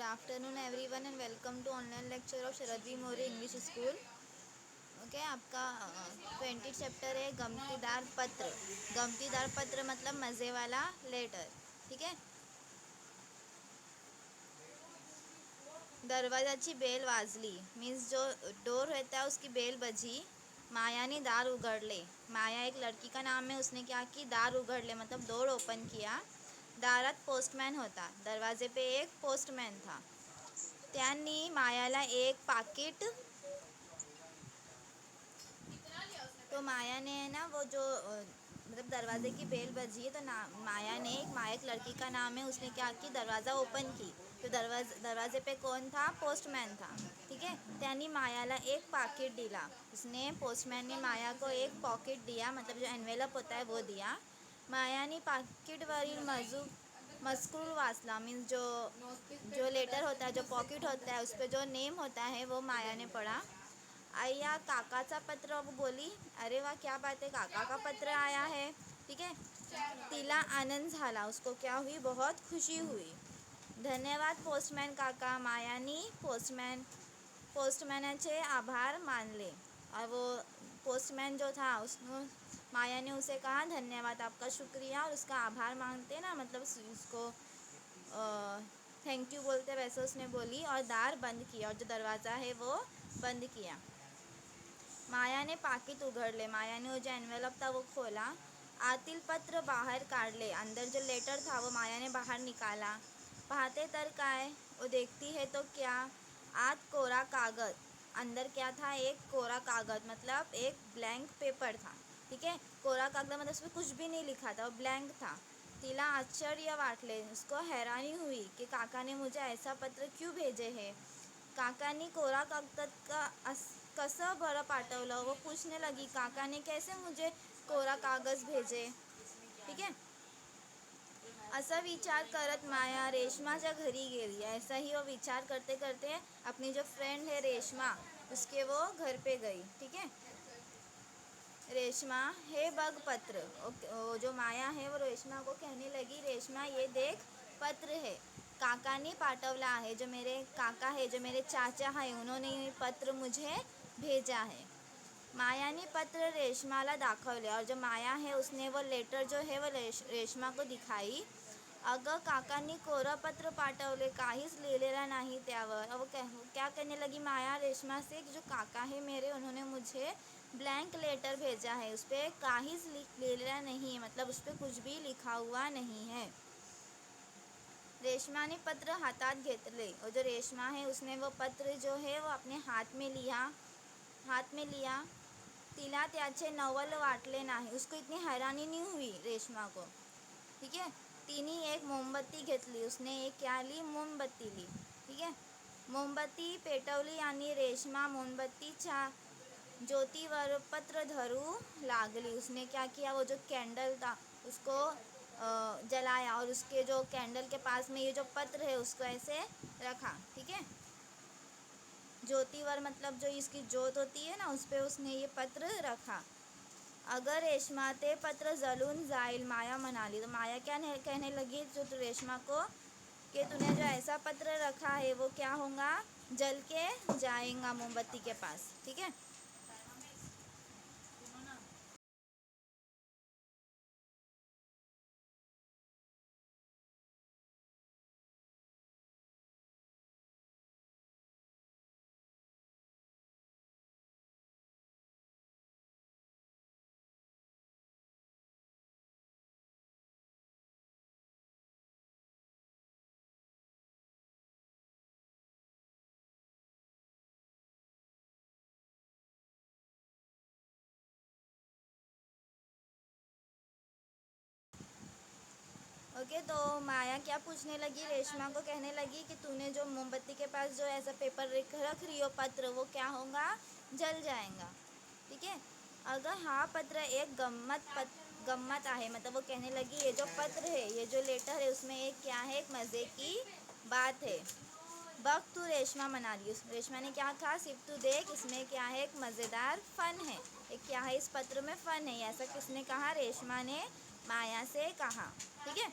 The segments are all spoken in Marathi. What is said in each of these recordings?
Good afternoon everyone and welcome to online lecture of शरदी मौर्य इंग्लिश स्कूल। ओके, आपका 20 चैप्टर है गमतीदार पत्र। गमतीदार पत्र मतलब मज़े वाला लेटर। ठीक है। दरवाजाची बेल वाजली मीन्स जो डोर रहता है उसकी बेल बजी। माया ने दार उघडले। माया एक लड़की का नाम है। उसने क्या की, दार उघडले मतलब डोर ओपन किया। दारात पोस्टमॅन होता। दरवाजे पे एक पोस्टमॅन था। त्यांनी मायाला एक पाकिट, तो माया ने है ना वो जो मतलब दरवाजे की बेल बजी है तो माया एक लड़की का नाम है। उसने क्या की, दरवाज़ा ओपन की। तो दरवाजे पे कौन था, पोस्टमैन था। ठीक है। त्यांनी मायाला एक पाकिट दिला। उसने पोस्टमैन ने माया को एक पॉकेट दिया, मतलब जो एनवेलप होता है वो दिया। मायाने पाकिटवरील मजकूर वाचला मीन्स जो लेटर होता है, जो पॉकेट होता है, उस पर जो नेम होता है वो माया ने पढ़ा। आया काकाचा पत्र। वो बोली, अरे वाह क्या बात है, काका का पत्र आया है। ठीक है। तिला आनंद झाला, उसको क्या हुई, बहुत खुशी हुई। धन्यवाद पोस्टमॅन काका। मायानी पोस्टमॅनाचे आभार मानले। और वो पोस्टमैन जो था उसने माया ने उसे कहा धन्यवाद, आपका शुक्रिया, और उसका आभार मांगते ना, मतलब उसको थैंक यू बोलते, वैसे उसने बोली और दार बंद किया, और जो दरवाज़ा है वो बंद किया। माया ने पाकिट उघडले। माया ने वो जो एनवेलप था वो खोला। आतील पत्र बाहर काढले, अंदर जो लेटर था वो माया ने बाहर निकाला। पाहते तर काय, वो देखती है तो क्या, आत कोरा कागज, अंदर क्या था, एक कोरा कागज मतलब एक ब्लैंक पेपर था। ठीक है। कोरा कागज मतलब उसमें कुछ भी नहीं लिखा था, वो ब्लैंक था। तिला आश्चर्य वाटले, उसको हैरानी हुई कि काका ने मुझे ऐसा पत्र क्यों भेजे है। काकाने कोरा कागद का कसं बरं पाठवलं, वो पूछने लगी काका ने कैसे मुझे कोरा कागज भेजे। ठीक है। असा विचार करत माया रेशमाच्या घरी गेली। ऐसा ही वो विचार करते करते अपनी जो फ्रेंड है रेशमा, उसके वो घर पे गई। ठीक है। रेशमा, हे बग पत्र। वो जो माया है वो रेशमा को कहने लगी, रेशमा ये देख पत्र है, काकाने पाठवला है, जो मेरे काका है, जो मेरे चाचा है, उन्होंने ये पत्र मुझे भेजा है। माया ने पत्र रेशमाला दाखवले, और जो माया है उसने वो लेटर जो है वो रेशमा को दिखाई। अगं काकांनी कोरं पत्र पाठवले, काहीच लिहिलेला नाही त्यावर। अब क्या कहने लगी माया रेशमा से कि जो काका है मेरे, उन्होंने मुझे ब्लैंक लेटर भेजा है, उस पर काहीच लिहिलेला नहीं है, मतलब उस पर कुछ भी लिखा हुआ नहीं है। रेशमा ने पत्र हातात घेतले, और जो रेशमा है उसने वो पत्र जो है वो अपने हाथ में लिया। तिला त्याचे नवल वाटले नाही, उसको इतनी हैरानी नहीं हुई रेशमा को। ठीक है। तिने एक मोमबत्ती घेतली, उसने एक क्या ली, मोमबत्ती ली। ठीक है। मोमबत्ती पेटवली आणि रेशमा मोमबत्तीच्या ज्योतीवर पत्र धरू लागली। उसने क्या किया, वो जो कैंडल था उसको जलाया, और उसके जो कैंडल के पास में ये जो पत्र है उसको ऐसे रखा। ठीक है। ज्योतिवर मतलब जो इसकी ज्योत होती है ना, उस पर उसने ये पत्र रखा। अगर रेशमा ते पत्र जलून जाइल, माया म्हणाली। तो माया क्या कहने लगी जो रेशमा को, कि तूने जो ऐसा पत्र रखा है वो क्या होगा, जल के जाएगा मोमबत्ती के पास। ठीक है। ओके, तो माया क्या पूछने लगी, रेशमा को कहने लगी कि तूने जो मोमबत्ती के पास जो ऐसा पेपर रख रही हो पत्र, वो क्या होगा, जल जाएगा। ठीक है। अगर हाँ पत्र एक गम्मत आहे, मतलब वो कहने लगी ये जो पत्र है, ये जो लेटर है, उसमें एक क्या है, एक मज़े की बात है। बग तू रेशमा मना रही, रेशमा ने क्या कहा, सिर्फ तू देख, इसमें क्या है, एक मज़ेदार फ़न है, एक क्या है, इस पत्र में फ़न है। ऐसा किसने कहा, रेशमा ने माया से कहा। ठीक है।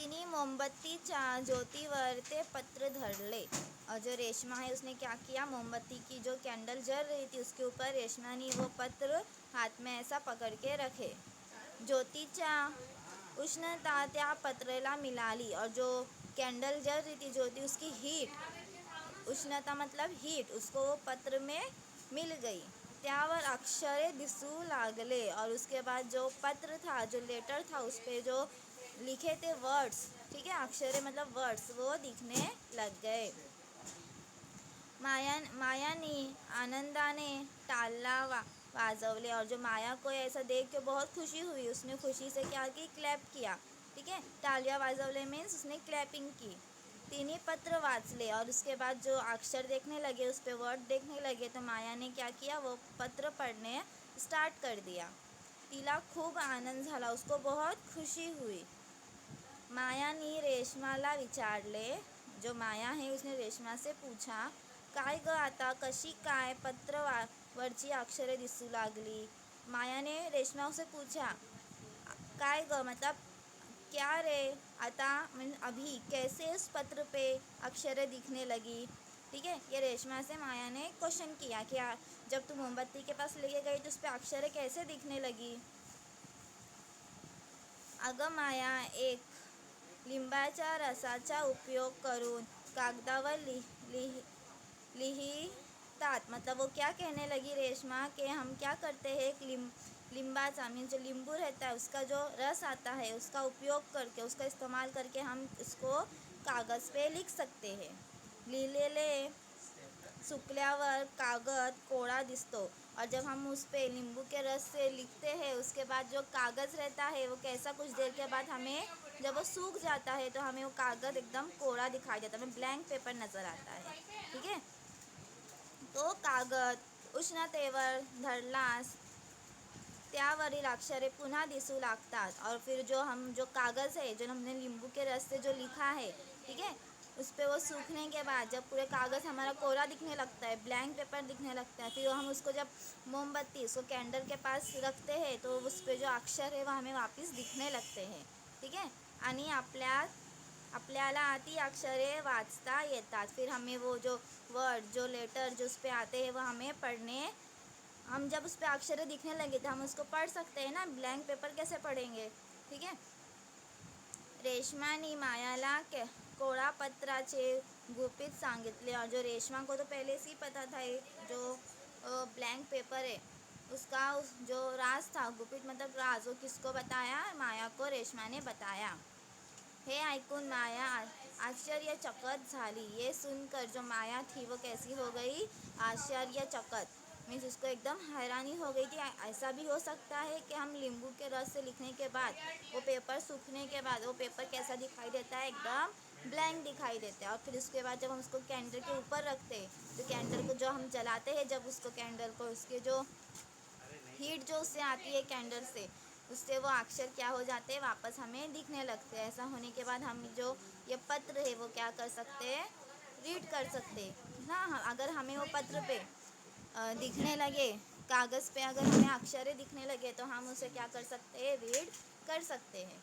तिने मोमबत्तीच्या ज्योतीवर ते पत्र धरले। और जो रेशमा है उसने क्या किया, मोमबत्ती की जो कैंडल जल रही थी उसके ऊपर रेशमा ने वो पत्र हाथ में ऐसा पकड़ के रखे। ज्योतीच्या उष्णता त्या पत्राला मिळाली और जो कैंडल जल रही थी ज्योति उसकी हीट, उष्णता मतलब हीट, उसको वो पत्र में मिल गई। त्यावर अक्षरे दिसू लागले और उसके बाद जो पत्र था, जो लेटर था, उस पे जो लिखे थे वर्ड्स, ठीक है, अक्षरे मतलब वर्ड्स, वो दिखने लग गए। मायाने आनंदाने ताला वाजवले और जो माया को ऐसा देख के बहुत खुशी हुई, उसने खुशी से क्या की, क्लैप किया, ठीक है। तालिया वाजवले मीन्स उसने क्लैपिंग की। तिने पत्र वाचले और उसके बाद जो अक्षर देखने लगे, उस पर वर्ड देखने लगे, तो माया ने क्या किया, वो पत्र पढ़ने स्टार्ट कर दिया। तिला खूब आनंद झाला, उसको बहुत खुशी हुई। मायाने रेशमाला विचारले, जो माया है उसने रेशमा से पूछा, काय ग आता कशी काय पत्र वरची अक्षरे दिसू लागली। माया ने रेशमा से पूछा, काय ग मतलब क्या रे, आता अभी कैसे उस पत्र पे अक्षरें दिखने लगी, ठीक है। ये रेशमा से माया ने क्वेश्चन किया कि जब तू मोमबत्ती के पास लेके गई तो उस पे अक्षरें कैसे दिखने लगी। अगं माया, एक लिंबाच्या रसाचा उपयोग करून कागदावर लिहितात, मतलब वो क्या कहने लगी रेशमा कि हम क्या करते हैं, एक लिंबाचा मीन जो नींबू रहता है उसका जो रस आता है उसका उपयोग करके, उसका इस्तेमाल करके हम इसको कागज़ पे लिख सकते हैं। लिहिलेले सुकल्यावर कागद कोड़ा दिसतो, और जब हम उस पे नींबू के रस से लिखते हैं उसके बाद जो कागज़ रहता है वो कैसा, कुछ देर के बाद हमें जब वो सूख जाता है तो हमें वो कागज़ एकदम कोड़ा दिखाई देता है, हमें ब्लैंक पेपर नज़र आता है, ठीक है। तो कागद उष्णतेवर धरलास त्यावरील अक्षरे पुन्हा दिसू लागतात, और फिर जो कागज़ है, जो हमने नींबू के रस से जो लिखा है, ठीक है, उस पर वो सूखने के बाद जब पूरे कागज़ हमारा कोरा दिखने लगता है, ब्लैंक पेपर दिखने लगता है, फिर हम उसको जब मोमबत्ती उसको कैंडल के पास रखते हैं तो उस पर जो अक्षर है वो हमें वापस दिखने लगते हैं, ठीक है। आणि आपल्याला ती अक्षरे वाचता येतात, फिर हमें वो जो वर्ड, जो लेटर जो उस पर आते हैं वो हमें पढ़ने, हम जब उस पर अक्षरें दिखने लगे तो हम उसको पढ़ सकते हैं ना, ब्लैंक पेपर कैसे पढ़ेंगे, ठीक है। रेशमाने मायाला कोड़ा पत्राचे गुपित सांगितले, और जो रेशमा को तो पहले से ही पता था जो ब्लैंक पेपर है उसका जो राज था, गुपित मतलब राज, वो किसको बताया, माया को रेशमा ने बताया। हे ऐकून माया आश्चर्यचकित झाली, ये सुनकर जो माया थी वो कैसी हो गई, आश्चर्यचकित मीन्स उसको एकदम हैरानी हो गई कि ऐसा भी हो सकता है कि हम नींबू के रस से लिखने के बाद वो पेपर सूखने के बाद वो पेपर कैसा दिखाई देता है, एकदम ब्लैंक दिखाई देता है। और फिर उसके बाद जब हम उसको कैंडल के ऊपर रखते हैं तो कैंडल को जो हम जलाते हैं, जब उसको कैंडल को उसके जो हीट जो उससे आती है कैंडल से, उससे वो अक्षर क्या हो जाते हैं, वापस हमें दिखने लगते हैं। ऐसा होने के बाद हम जो ये पत्र है वो क्या कर सकते हैं, रीड कर सकते हैं ना। अगर हमें वो पत्र पे दिखने लगे, कागज़ पे अगर हमें अक्षरें दिखने लगे तो हम उसे क्या कर सकते हैं, रीड कर सकते हैं।